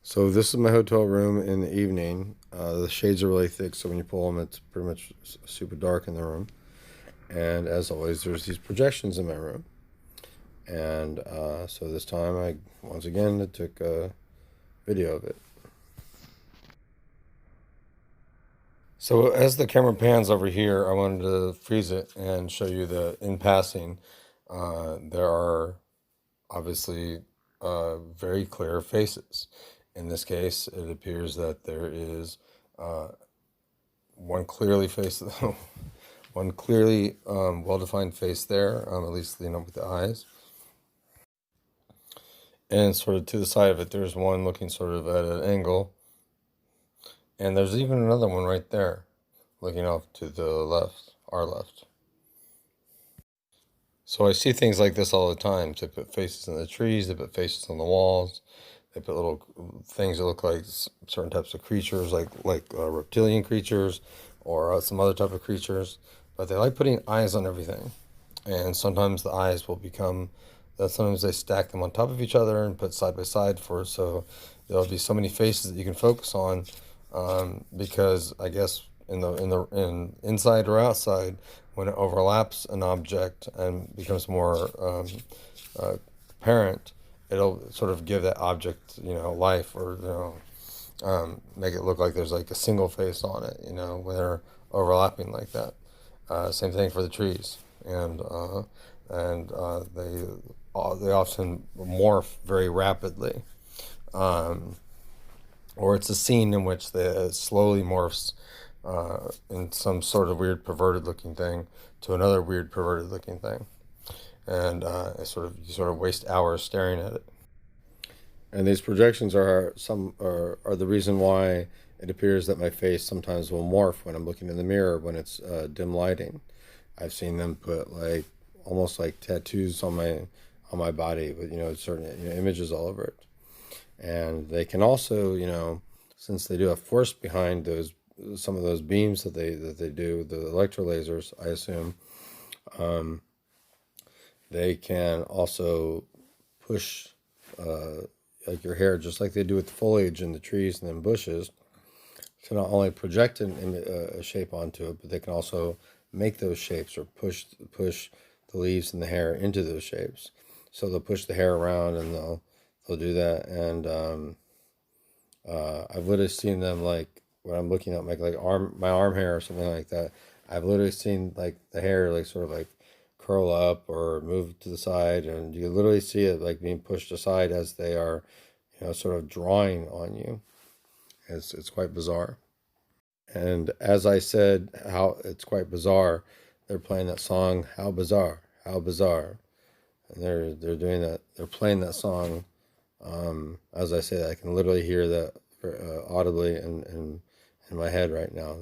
So this is my hotel room in the evening. The shades are really thick, so when you pull them, it's pretty much super dark in the room. And as always, there's these projections in my room. And so this time, I once again took a video of it. So as the camera pans over here, I wanted to freeze it and show you that in passing, there are obviously very clear faces. In this case, it appears that there is uh, one clearly face, one clearly well-defined face there, at least with the eyes, and sort of to the side of it, there's one looking sort of at an angle, and there's even another one right there, looking off to the left, our left. So I see things like this all the time. They put faces in the trees, they put faces on the walls, they put little things that look like certain types of creatures, like reptilian creatures or some other type of creatures. But they like putting eyes on everything, and sometimes the eyes will become. Sometimes they stack them on top of each other and put side by side so there'll be so many faces that you can focus on, because I guess in inside or outside, when it overlaps an object and becomes more apparent, it'll sort of give that object life, or make it look like there's like a single face on it, when they're overlapping like that. Same thing for the trees, and they often morph very rapidly, or it's a scene in which they slowly morphs in some sort of weird perverted looking thing to another weird perverted looking thing, and you sort of waste hours staring at it. And these projections are the reason why it appears that my face sometimes will morph when I'm looking in the mirror when it's dim lighting. I've seen them put like almost like tattoos on my body with certain images all over it. And they can also, since they do have force behind those some of those beams that they do, the electro lasers, I assume, um, they can also push like your hair, just like they do with the foliage in the trees and then bushes, to not only project a shape onto it, but they can also make those shapes, or push the leaves and the hair into those shapes. So they'll push the hair around, and they'll do that. And I've literally seen them, like when I'm looking at my arm hair or something like that. I've literally seen like the hair like sort of like curl up or move to the side, and you literally see it like being pushed aside as they are, sort of drawing on you. It's quite bizarre. And as I said, how it's quite bizarre. They're playing that song, "How Bizarre, How Bizarre," and they're doing that. They're playing that song. As I say, I can literally hear that audibly in my head right now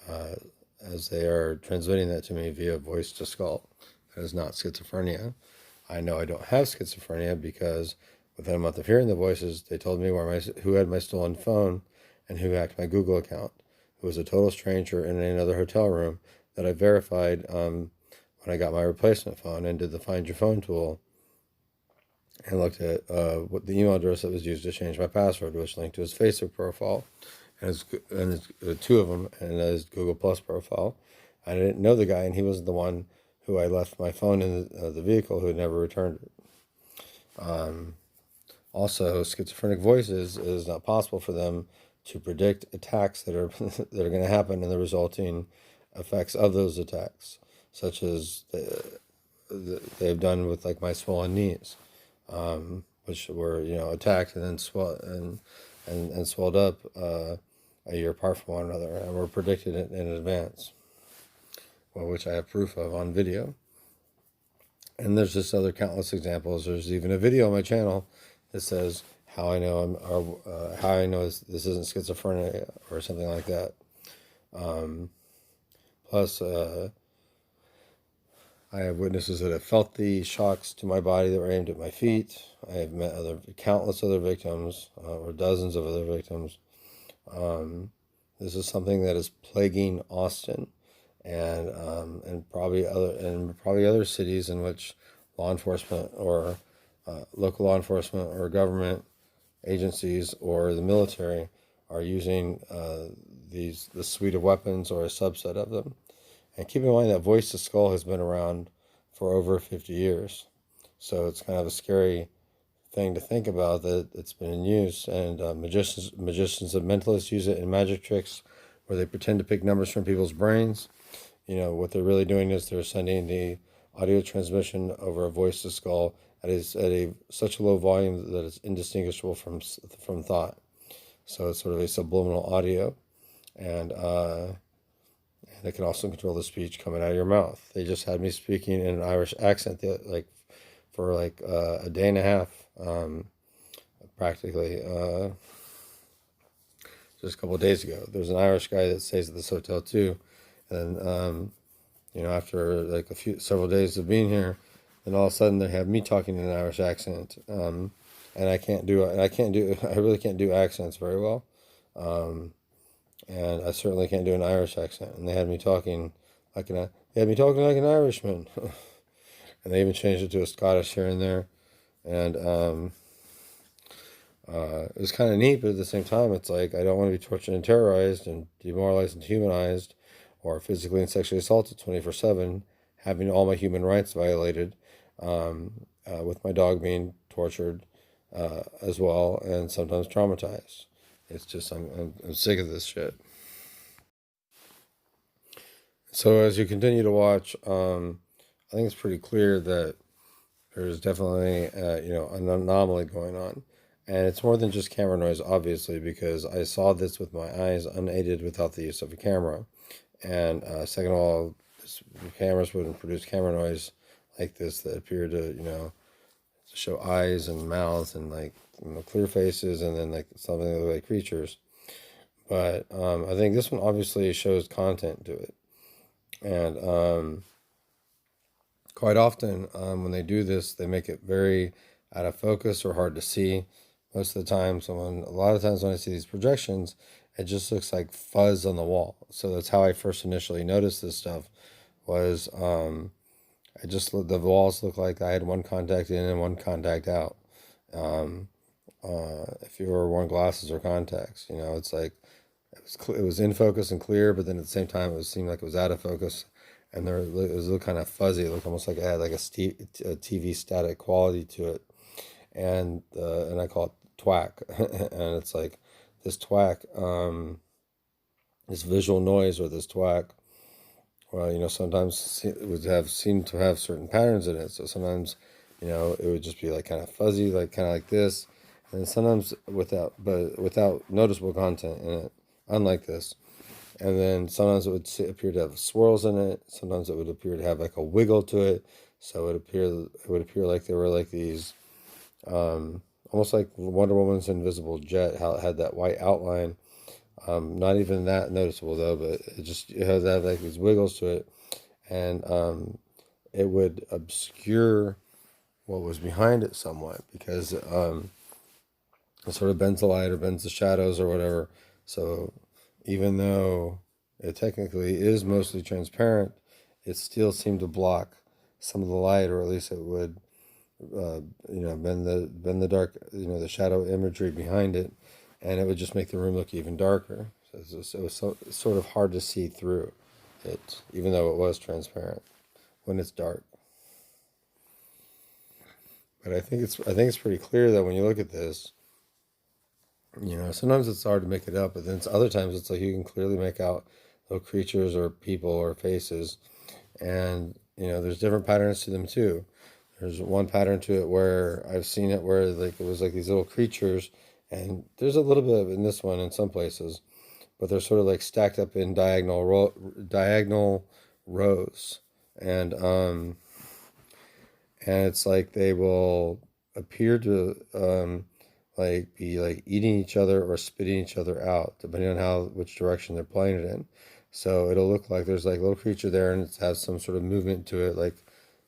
uh, as they are transmitting that to me via voice to skull. That is not schizophrenia. I know I don't have schizophrenia because within a month of hearing the voices, they told me who had my stolen phone and who hacked my Google account. It was a total stranger in another hotel room that I verified when I got my replacement phone and did the Find Your Phone tool and looked at what the email address that was used to change my password, which linked to his Facebook profile and two of them, and his Google Plus profile. I didn't know the guy, and he was the one who I left my phone in the vehicle, who had never returned it. Also, schizophrenic voices, it is not possible for them to predict attacks that are that are going to happen and the resulting effects of those attacks, such as they've done with like my swollen knees, which were attacked and then swelled up a year apart from one another, and were predicted in advance, well, which I have proof of on video. And there's just other countless examples. There's even a video on my channel that says how I know this isn't schizophrenia or something like that. Plus, I have witnesses that have felt the shocks to my body that were aimed at my feet. I have met countless other victims, or dozens of other victims. This is something that is plaguing Austin, and probably other cities in which law enforcement or local law enforcement or government agencies or the military are using the suite of weapons or a subset of them. And keep in mind that voice to skull has been around for over 50 years. So it's kind of a scary thing to think about that it's been in use. And magicians and mentalists use it in magic tricks where they pretend to pick numbers from people's brains. What they're really doing is they're sending the audio transmission over a voice to skull at such a low volume that it's indistinguishable from thought. So it's sort of a subliminal audio, and it can also control the speech coming out of your mouth. They just had me speaking in an Irish accent for a day and a half, practically. Just a couple of days ago, there's an Irish guy that stays at this hotel too, and after like several days of being here, then all of a sudden they have me talking in an Irish accent, and I really can't do accents very well, and I certainly can't do an Irish accent. And they had me talking like an Irishman, and they even changed it to a Scottish here and there, and it was kind of neat, but at the same time, it's like I don't want to be tortured and terrorized and demoralized and humanized, or physically and sexually assaulted 24/7, having all my human rights violated, with my dog being tortured as well, and sometimes traumatized. It's just I'm sick of this shit. So as you continue to watch, I think it's pretty clear that there's definitely an anomaly going on, and it's more than just camera noise, obviously, because I saw this with my eyes, unaided, without the use of a camera. And second of all, the cameras wouldn't produce camera noise like this that appeared to show eyes and mouths and clear faces, and then like something that looked like creatures. But I think this one obviously shows content to it, and quite often when they do this, they make it very out of focus or hard to see. Most of the time, a lot of times when I see these projections, it just looks like fuzz on the wall. So that's how I first initially noticed this stuff. Was the walls look like I had one contact in and one contact out. If you were wearing glasses or contacts, it's like it was in focus and clear, but then at the same time it seemed like it was out of focus, and it was looked kind of fuzzy. It looked almost like it had like a TV static quality to it, and I call it twack, and it's like this twack, this visual noise or this twack. Well, sometimes it would seem to have certain patterns in it. So sometimes, it would just be like kind of fuzzy, like kind of like this, and sometimes without noticeable content in it, unlike this. And then sometimes it would appear to have swirls in it. Sometimes it would appear to have like a wiggle to it. So it would appear like there were like these, almost like Wonder Woman's invisible jet, how it had that white outline. Not even that noticeable though, but it has like these wiggles to it, and it would obscure what was behind it somewhat, because it sort of bends the light or bends the shadows or whatever. So even though it technically is mostly transparent, it still seemed to block some of the light, or at least it would bend the dark, the shadow imagery behind it, and it would just make the room look even darker. So it was sort of hard to see through it, even though it was transparent when it's dark. But I think it's pretty clear that when you look at this, sometimes it's hard to make it up, but then other times it's like you can clearly make out little creatures or people or faces, and there's different patterns to them too. There's one pattern to it where I've seen it where like it was like these little creatures, and there's a little bit of in this one in some places, but they're sort of like stacked up in diagonal rows, and it's like they will appear to like be like eating each other or spitting each other out, depending on which direction they're playing it in. So it'll look like there's like a little creature there, and it has some sort of movement to it, like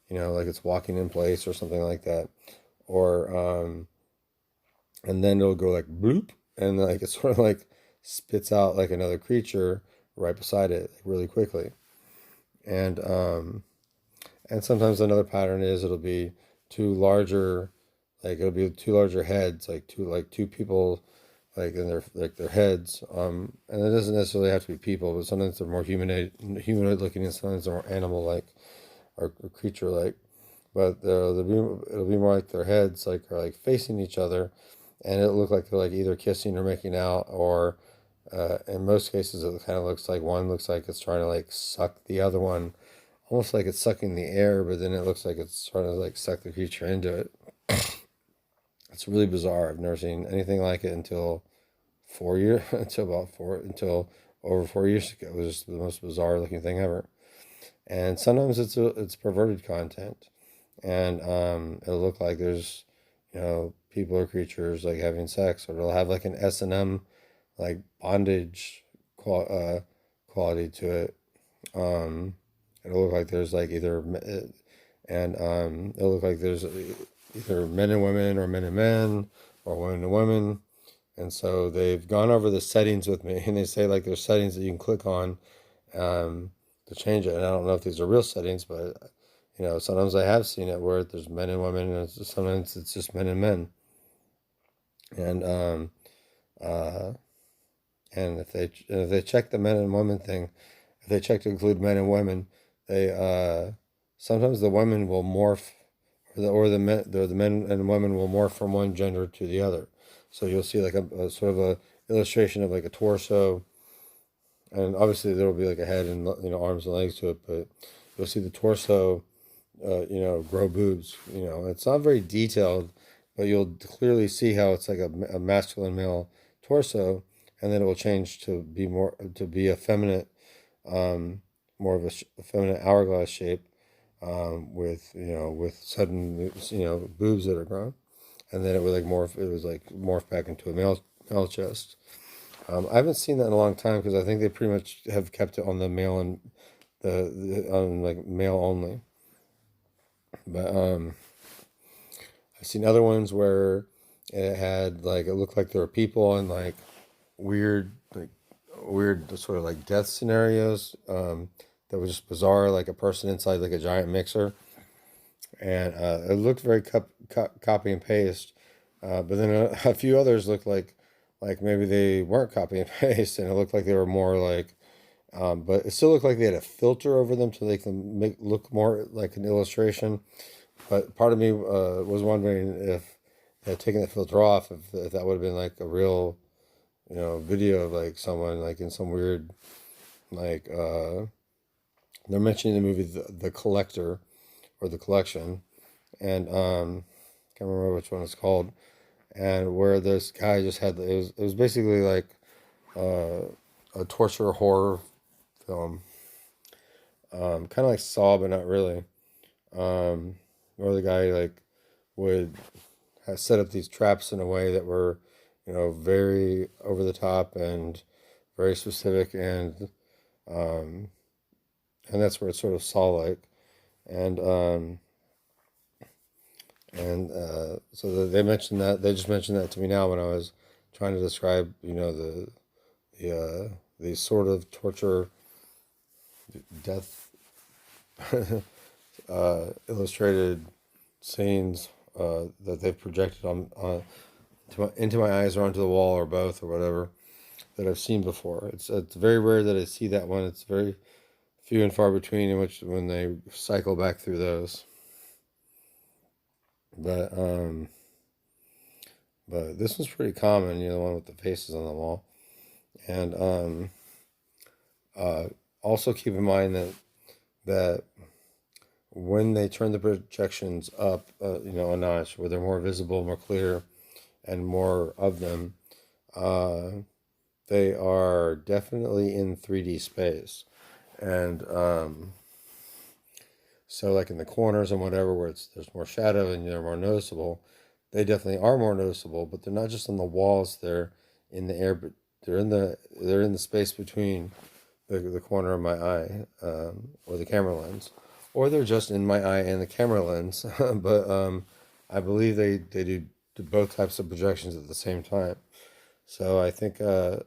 like it's walking in place or something like that, or and then it'll go like bloop, and like it sort of like spits out like another creature right beside it, like, really quickly, and sometimes another pattern is it'll be two larger like it'll be two larger heads, like two people, like in their heads. And it doesn't necessarily have to be people, but sometimes they're more humanoid looking, and sometimes they're more animal like or creature like. But it'll be more like their heads like are like facing each other, and it'll look like they're like either kissing or making out, or in most cases it kind of looks like one looks like it's trying to like suck the other one, almost like it's sucking the air, but then it looks like it's trying to like suck the creature into it. It's really bizarre. I've never seen anything like it until 4 years, until over 4 years ago. It was just the most bizarre looking thing ever. And sometimes it's perverted content, and it'll look like there's, people or creatures like having sex, or it'll have like an S&M like bondage quality to it. Um, it'll look like there's like it'll look like there's either men and women or men and men or women and women. And so they've gone over the settings with me, and they say like there's settings that you can click on um, to change it. And I don't know if these are real settings, but sometimes I have seen it where there's men and women, and sometimes it's just men and men. And uh, and if they check the men and women thing, if they check to include men and women, they sometimes the women will morph, or the men and women will morph from one gender to the other. So you'll see like a sort of a illustration of like a torso, and obviously there will be like a head and arms and legs to it, but you'll see the torso, grow boobs. It's not very detailed, but you'll clearly see how it's like a masculine male torso, and then it will change to be a feminine, more of a feminine hourglass shape, with sudden boobs that are grown, and then it would like morph. It was like morph back into a male chest. I haven't seen that in a long time because I think they pretty much have kept it on the male and on like male only. But I've seen other ones where it looked like there were people and like weird sort of like death scenarios that were just bizarre, like a person inside like a giant mixer, and it looked very copy and paste. But then a few others looked like maybe they weren't copy and paste, and it looked like they were more like, but it still looked like they had a filter over them so they can look more like an illustration. But part of me was wondering if they had taken the filter off, if that would have been like a real, video of like someone like in some weird, like they're mentioning the movie the Collector, or The Collection, and can't remember which one it's called, and where this guy just had it was basically like uh, a torture horror film, kind of like Saw, but not really. Where the guy like would have set up these traps in a way that were, very over the top and very specific, um, and that's where it's sort of Saw like, and so they just mentioned that to me now when I was trying to describe, the sort of torture, death, illustrated scenes that they've projected into my eyes or onto the wall or both or whatever, that I've seen before. It's very rare that I see that one. It's very few and far between in which when they cycle back through those. But this was pretty common, the one with the faces on the wall. And also keep in mind that when they turn the projections up, a notch, where they're more visible, more clear, and more of them, they are definitely in 3D space. And so like in the corners and whatever, where there's more shadow and they're more noticeable, they definitely are more noticeable. But they're not just on the walls; they're in the air, but they're in the space between the corner of my eye, or the camera lens, or they're just in my eye and the camera lens. But I believe they do both types of projections at the same time. So I think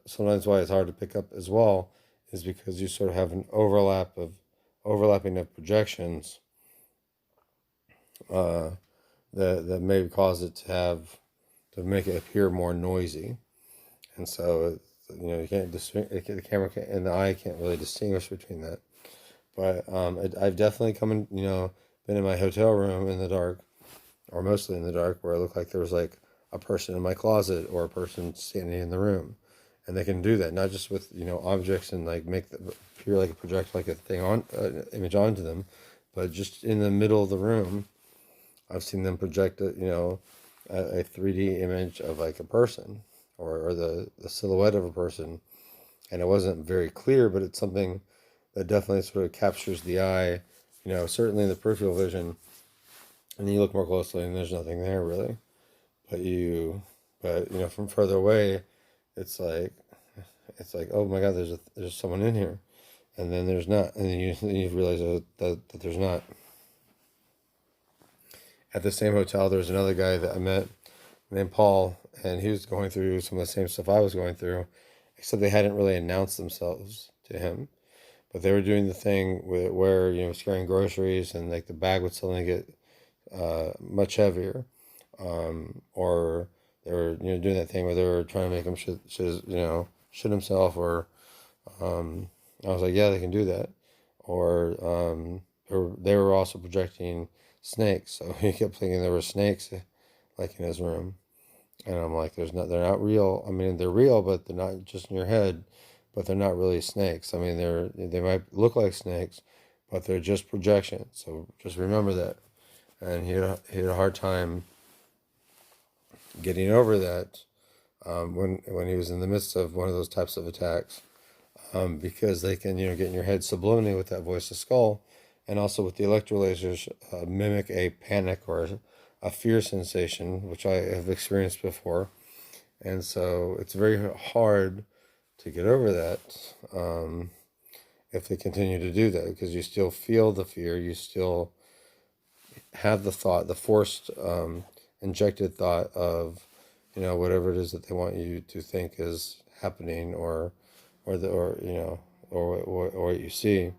sometimes why it's hard to pick up as well is because you sort of have an overlapping of projections, uh, that maybe cause it to make it appear more noisy. And so, you can't the camera and the eye can't really distinguish between that. But I've definitely come in, been in my hotel room in the dark, or mostly in the dark, where it looked like there was like a person in my closet or a person standing in the room. And they can do that, not just with, objects and like make the appear like a project, like a thing on image onto them, but just in the middle of the room. I've seen them project a 3D image of like a person, or the silhouette of a person. And it wasn't very clear, but it's something that definitely sort of captures the eye, certainly in the peripheral vision. And then you look more closely and there's nothing there really. But from further away, it's like, oh my God, there's someone in here. And then there's not. And then you realize that there's not. At the same hotel, there was another guy that I met named Paul, and he was going through some of the same stuff I was going through, except they hadn't really announced themselves to him. But they were doing the thing where carrying groceries, and like the bag would suddenly get much heavier, or they were doing that thing where they were trying to make him shit himself, or I was like, yeah, they can do that, or they were also projecting snakes, so he kept thinking there were snakes like in his room. And I'm like, they're not real. I mean, they're real, but they're not just in your head, but they're not really snakes. I mean, they might look like snakes, but they're just projections. So just remember that. And he had a hard time getting over that when he was in the midst of one of those types of attacks, because they can get in your head subliminally with that voice of skull, and also with the electrolasers mimic a panic or a fear sensation, which I have experienced before. And so it's very hard to get over that if they continue to do that, because you still feel the fear, you still have the thought, the forced injected thought of whatever it is that they want you to think is happening, or what you see.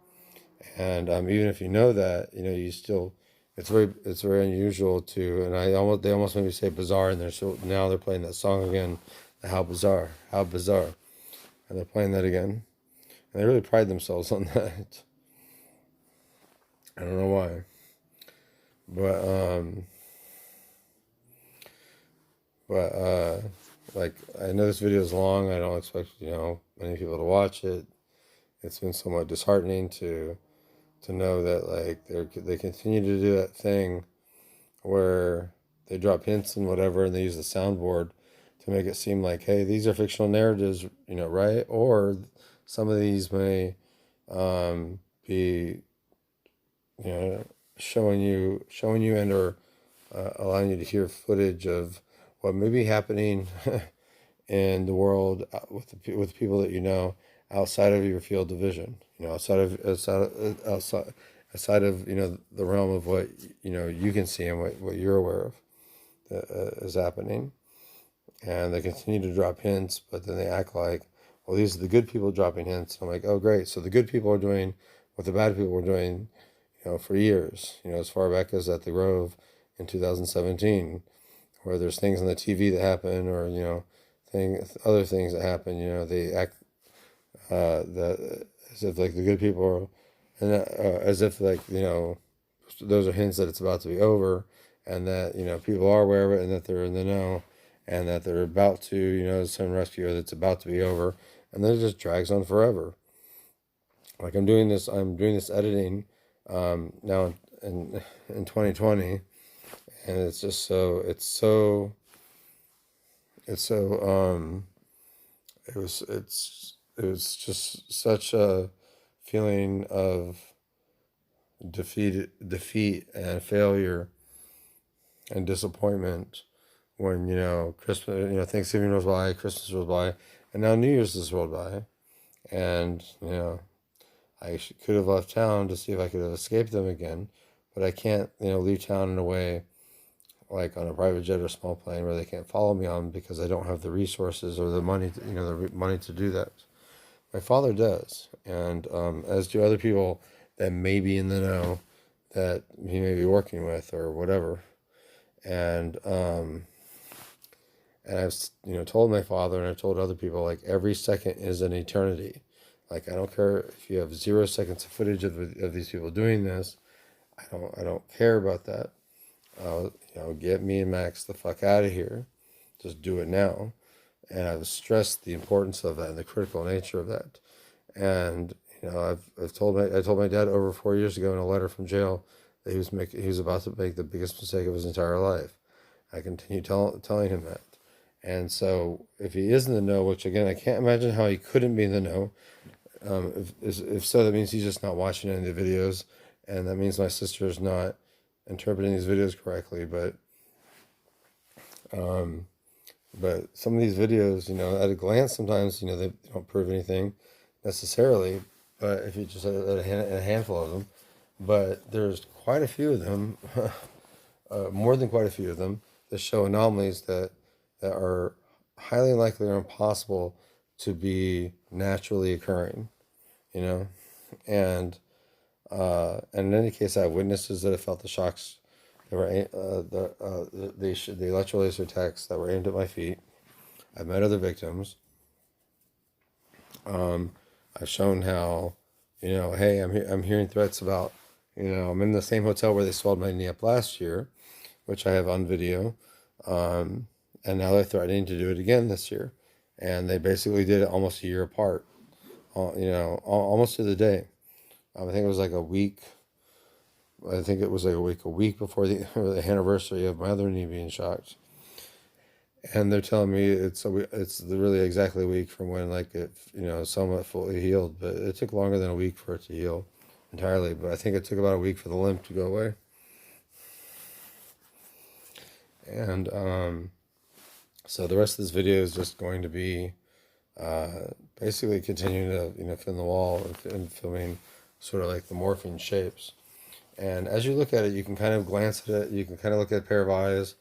And even if you know that, you still, it's very unusual to, and they almost made me say bizarre, and now they're playing that song again, how bizarre, and they're playing that again, and they really pride themselves on that. I don't know why, but like, I know this video is long. I don't expect many people to watch it. It's been somewhat disheartening to know that like they continue to do that thing where they drop hints and whatever, and they use the soundboard to make it seem like, hey, these are fictional narratives, right? Or some of these may be showing you and or allowing you to hear footage of what may be happening in the world with people that outside of your field of vision, outside of the realm of what you can see and what you're aware of is happening. And they continue to drop hints, but then they act like, well, these are the good people dropping hints. And I'm like, oh, great. So the good people are doing what the bad people were doing, for years, as far back as at the Grove in 2017, where there's things on the TV that happen, or, other things that happen, they act as if like the good people are, and as if like, those are hints that it's about to be over, and that, people are aware of it, and that they're in the know, and that they're about to, some rescue, or that's about to be over, and then it just drags on forever. Like I'm doing this editing now in 2020, and it's just it was just such a feeling of defeat and failure and disappointment when Christmas, Thanksgiving rolls by, Christmas rolls by, and now New Year's is rolled by, and I could have left town to see if I could have escaped them again, but I can't leave town in a way like on a private jet or small plane where they can't follow me on, because I don't have the resources or the money to do that. My father does, and as do other people that may be in the know that he may be working with or whatever. And and I've told my father, and I've told other people, like, every second is an eternity. Like, I don't care if you have 0 seconds of footage of these people doing this. I don't care about that. Get me and Max the fuck out of here. Just do it now. And I've stressed the importance of that and the critical nature of that. And I told my dad over 4 years ago in a letter from jail that he was about to make the biggest mistake of his entire life. I continue telling him that. And so if he is in the know, which again I can't imagine how he couldn't be in the know. If so, that means he's just not watching any of the videos, and that means my sister is not interpreting these videos correctly. But some of these videos, at a glance, sometimes they don't prove anything necessarily. But if you just a handful of them, but there's quite a few of them, more than quite a few of them, that show anomalies that are highly unlikely or impossible to be naturally occurring. And in any case, I have witnesses that have felt the shocks. There were the electro laser attacks that were aimed at my feet. I've met other victims. I've shown how, hey, I'm hearing threats about, I'm in the same hotel where they swelled my knee up last year, which I have on video, and now they're threatening to do it again this year, and they basically did it almost a year apart, almost to the day. I think it was like a week. I think it was like a week before the anniversary of my other knee being shocked. And they're telling me it's really exactly a week from when it somewhat fully healed, but it took longer than a week for it to heal entirely. But I think it took about a week for the limp to go away. And so the rest of this video is just going to be basically continuing to film the wall and filming sort of like the morphing shapes. And as you look at it, you can kind of glance at it. You can kind of look at a pair of eyes.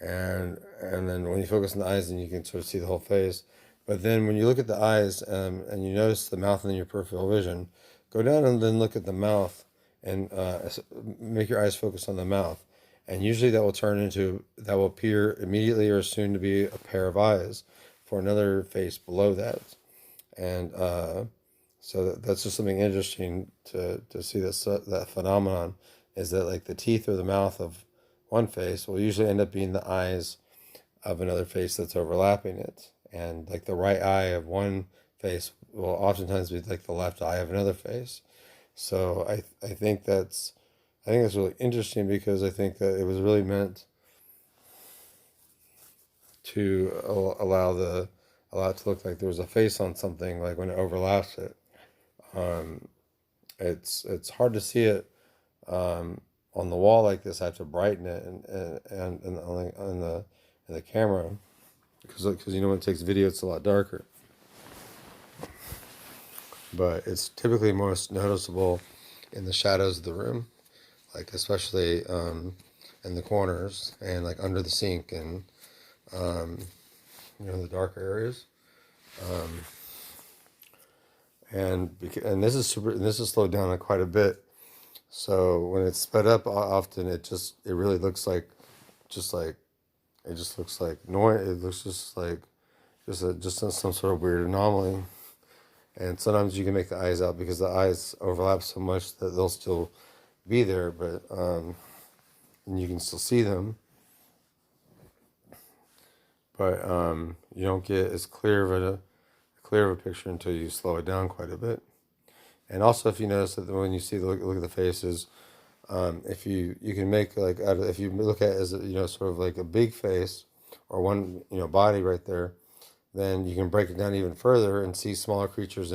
And then when you focus on the eyes, then you can sort of see the whole face. But then when you look at the eyes and you notice the mouth in your peripheral vision, go down and then look at the mouth and make your eyes focus on the mouth. And usually that will appear immediately or soon to be a pair of eyes for another face below that. And so that's just something interesting to see that phenomenon, is that like the teeth or the mouth of one face will usually end up being the eyes of another face that's overlapping it. And like the right eye of one face will oftentimes be like the left eye of another face. So I think that's really interesting, because I think that it was really meant to allow it to look like there was a face on something, like when it overlaps it. It's hard to see it on the wall like this. I have to brighten it and on the camera, because when it takes video, it's a lot darker. But it's typically most noticeable in the shadows of the room, like especially in the corners and like under the sink and the darker areas. And this is slowed down quite a bit. So when it's sped up, often it really looks like noise. It looks just like some sort of weird anomaly. And sometimes you can make the eyes out because the eyes overlap so much that they'll still be there, but and you can still see them. But you don't get as clear of a picture until you slow it down quite a bit. And also, if you notice that when you see look at the faces, if you can make if you look at it as sort of like a big face or one body right there, then you can break it down even further and see smaller creatures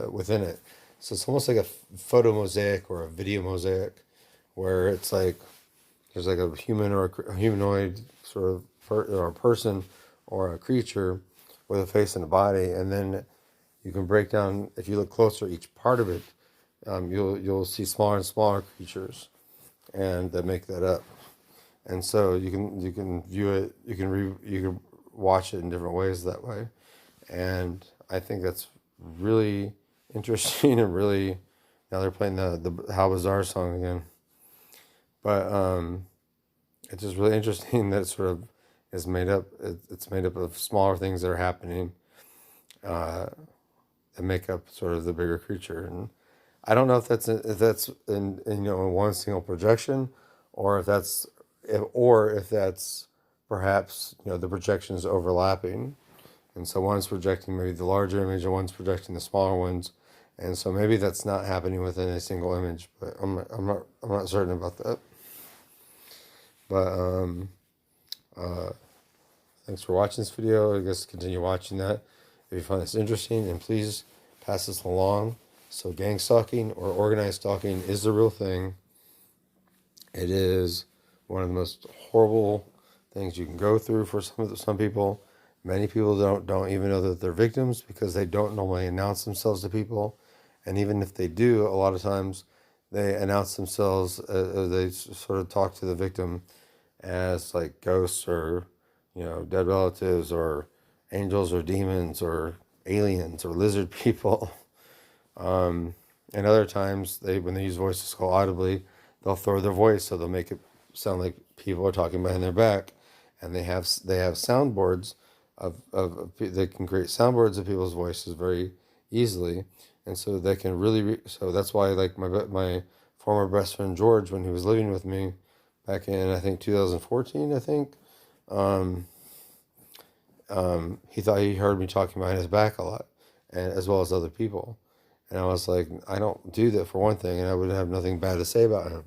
within it. So it's almost like a photo mosaic or a video mosaic, where it's like there's like a human or a humanoid sort of or a person or a creature with a face and a body, and then you can break down, if you look closer, each part of it. You'll see smaller and smaller creatures, and that make that up. And so you can view it. You can watch it in different ways that way. And I think that's really interesting and really. Now they're playing the How Bizarre song again. But it's just really interesting that it sort of is made up. It's made up of smaller things that are happening uh, that make up sort of the bigger creature. And I don't know if that's in in one single projection, or if that's perhaps the projections overlapping, and so one's projecting maybe the larger image and one's projecting the smaller ones, and so maybe that's not happening within a single image, but I'm not certain about that. But uh, thanks for watching this video. I guess continue watching that if you find this interesting, and please pass this along. So gang stalking or organized stalking is the real thing. It is one of the most horrible things you can go through for some people. Many people don't even know that they're victims because they don't normally announce themselves to people, and even if they do, a lot of times they announce themselves. They sort of talk to the victim as like ghosts or dead relatives or angels or demons or aliens or lizard people. And other times when they use voices call audibly, they'll throw their voice so they'll make it sound like people are talking behind their back, and they have soundboards they can create soundboards of people's voices very easily, and so they can so that's why like my former best friend George, when he was living with me back in I think 2014, I think he thought he heard me talking behind his back a lot, and as well as other people. And I was like, I don't do that for one thing, and I would have nothing bad to say about him.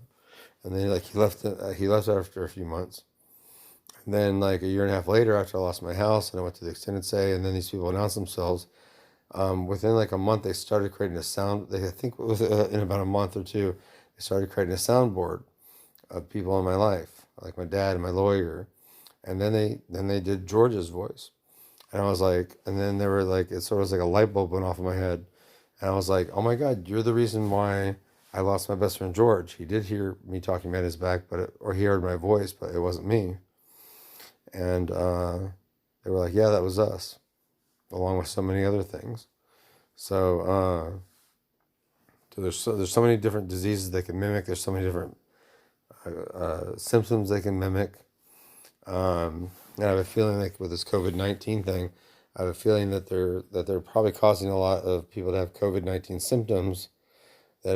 And then like he left after a few months. And then like a year and a half later, after I lost my house and I went to the extended stay, and then these people announced themselves. Within like a month, they started creating a sound. I think in about a month or two, they started creating a soundboard of people in my life, like my dad and my lawyer. And then they did George's voice, and I was like, and then they were like, it sort of was like a light bulb went off in my head. And I was like, oh my God, you're the reason why I lost my best friend George. He did hear me talking behind his back, or he heard my voice, but it wasn't me. And they were like, yeah, that was us, along with so many other things. So there's so many different diseases they can mimic. There's so many different symptoms they can mimic. And I have a feeling like with this COVID-19 thing, I have a feeling that they're probably causing a lot of people to have COVID-19 symptoms that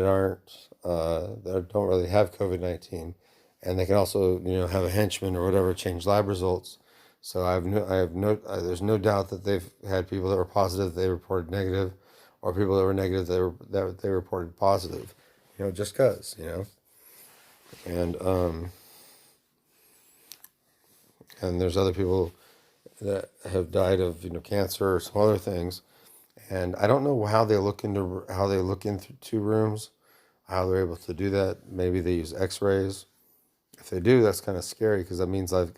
don't really have COVID-19, and they can also have a henchman or whatever change lab results. So there's no doubt that they've had people that were positive they reported negative, or people that were negative that they reported positive, just because and and there's other people that have died of cancer or some other things, and I don't know how they look into rooms, how they're able to do that. Maybe they use X-rays. If they do, that's kind of scary because that means I've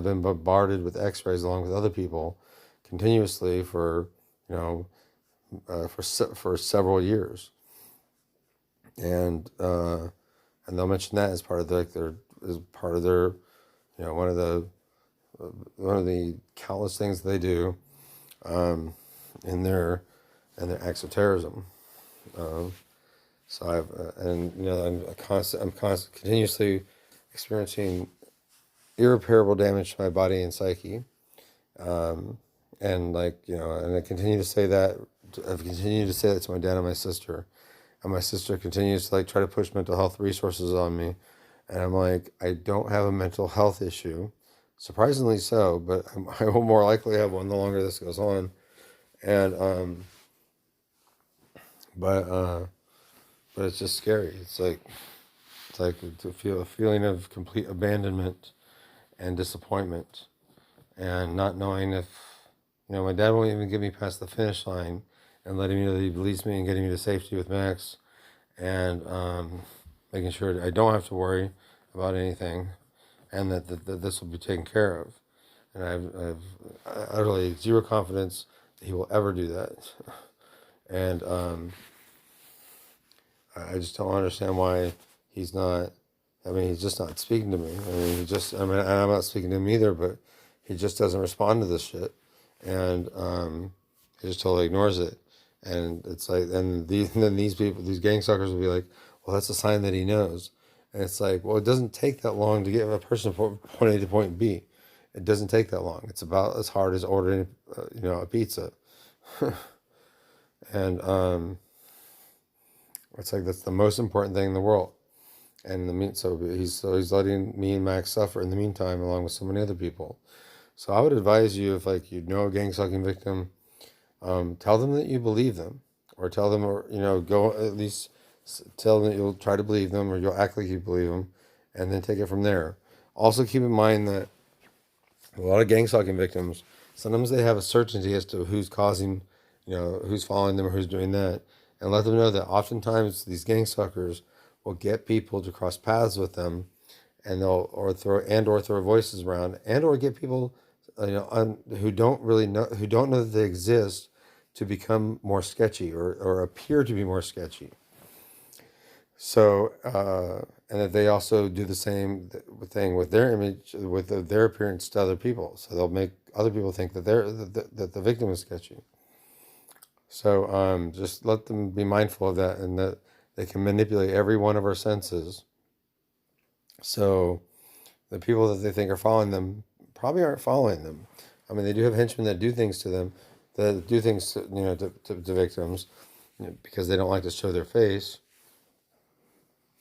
been bombarded with X-rays along with other people continuously for for several years, and they'll mention that as part of their one of the countless things they do in their acts of terrorism. So I'm continuously experiencing irreparable damage to my body and psyche, and and I continue to say that. I've continued to say that to my dad and my sister, and my sister continues to try to push mental health resources on me, and I'm like, I don't have a mental health issue, surprisingly so, but I will more likely have one the longer this goes on, and but it's just scary. It's like to feel a feeling of complete abandonment and disappointment, and not knowing if my dad won't even get me past the finish line, and letting me know that he believes me and getting me to safety with Max, and making sure I don't have to worry about anything, and that this will be taken care of. And I've utterly zero confidence that he will ever do that. And I just don't understand why he's not. I mean, he's just not speaking to me. I mean, I'm not speaking to him either, but he just doesn't respond to this shit. And he just totally ignores it. And it's like, and then these people, these gang suckers will be like, well, that's a sign that he knows. And it's like, well, it doesn't take that long to get a person from point A to point B. It doesn't take that long. It's about as hard as ordering, a pizza. And it's like that's the most important thing in the world. And in the mean, so he's letting me and Max suffer in the meantime, along with so many other people. So I would advise you, if like you know a gang stalking victim, tell them that you believe them, or tell them, or go at least tell them that you'll try to believe them, or you'll act like you believe them, and then take it from there. Also, keep in mind that a lot of gang stalking victims, sometimes they have a certainty as to who's causing, who's following them or who's doing that, and let them know that oftentimes these gang stalkers will get people to cross paths with them, and throw voices around, and or get people, who don't really know, who don't know that they exist, to become more sketchy, or appear to be more sketchy. So, and that they also do the same thing with their image, with their appearance to other people. So they'll make other people think that that the victim is sketchy. So, just let them be mindful of that, and that they can manipulate every one of our senses. So the people that they think are following them probably aren't following them. I mean, they do have henchmen that do things to them, that do things to victims, because they don't like to show their face.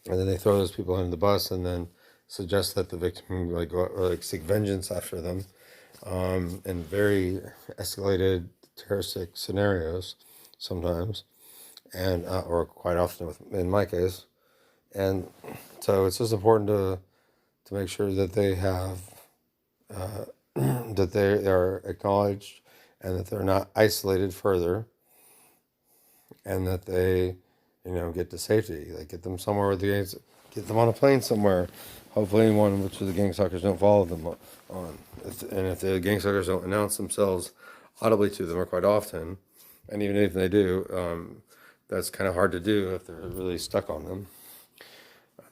And then they throw those people under the bus, and then suggest that the victim seek vengeance after them, in very escalated terroristic scenarios sometimes, and or quite often in my case. And so it's just important to make sure that they have that they are acknowledged, and that they're not isolated further, and that they get to safety. Like, get them somewhere where get them on a plane somewhere, hopefully one which the gang stalkers don't follow them on. And if the gang stalkers don't announce themselves audibly to them, or quite often, and even if they do, that's kind of hard to do if they're really stuck on them,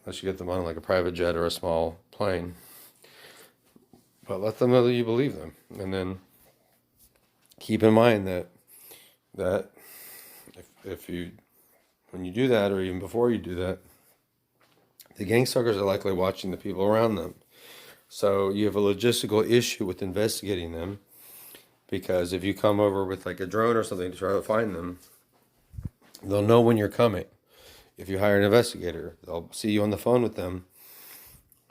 unless you get them on like a private jet or a small plane. But let them know that you believe them, and then keep in mind that if you, when you do that, or even before you do that, the gang stalkers are likely watching the people around them. So you have a logistical issue with investigating them, because if you come over with like a drone or something to try to find them, they'll know when you're coming. If you hire an investigator, they'll see you on the phone with them,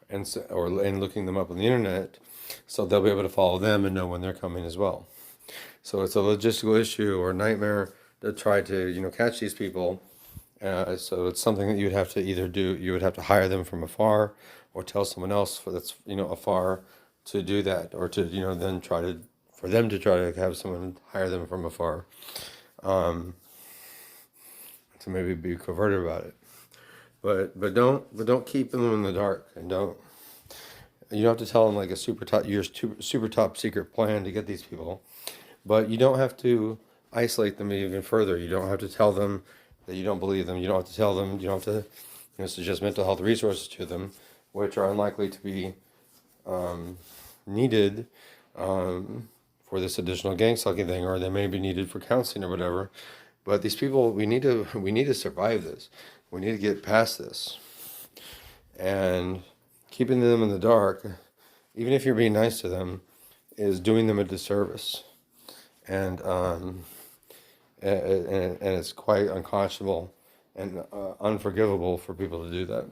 and looking them up on the internet, so they'll be able to follow them and know when they're coming as well. So it's a logistical issue or a nightmare to try to catch these people. So it's something that you would have to either do. You would have to hire them from afar, or tell someone else that's afar to do that, or to then for them to try to have someone hire them from afar, to maybe be covert about it. But don't keep them in the dark, and you don't have to tell them like a super top secret plan to get these people, but you don't have to isolate them even further. You don't have to tell them that you don't believe them. You don't have to tell them. You don't have to suggest mental health resources to them, which are unlikely to be needed for this additional gang stalking thing, or they may be needed for counseling or whatever. But these people, we need to survive this. We need to get past this. And keeping them in the dark, even if you're being nice to them, is doing them a disservice. And it's quite unconscionable and unforgivable for people to do that.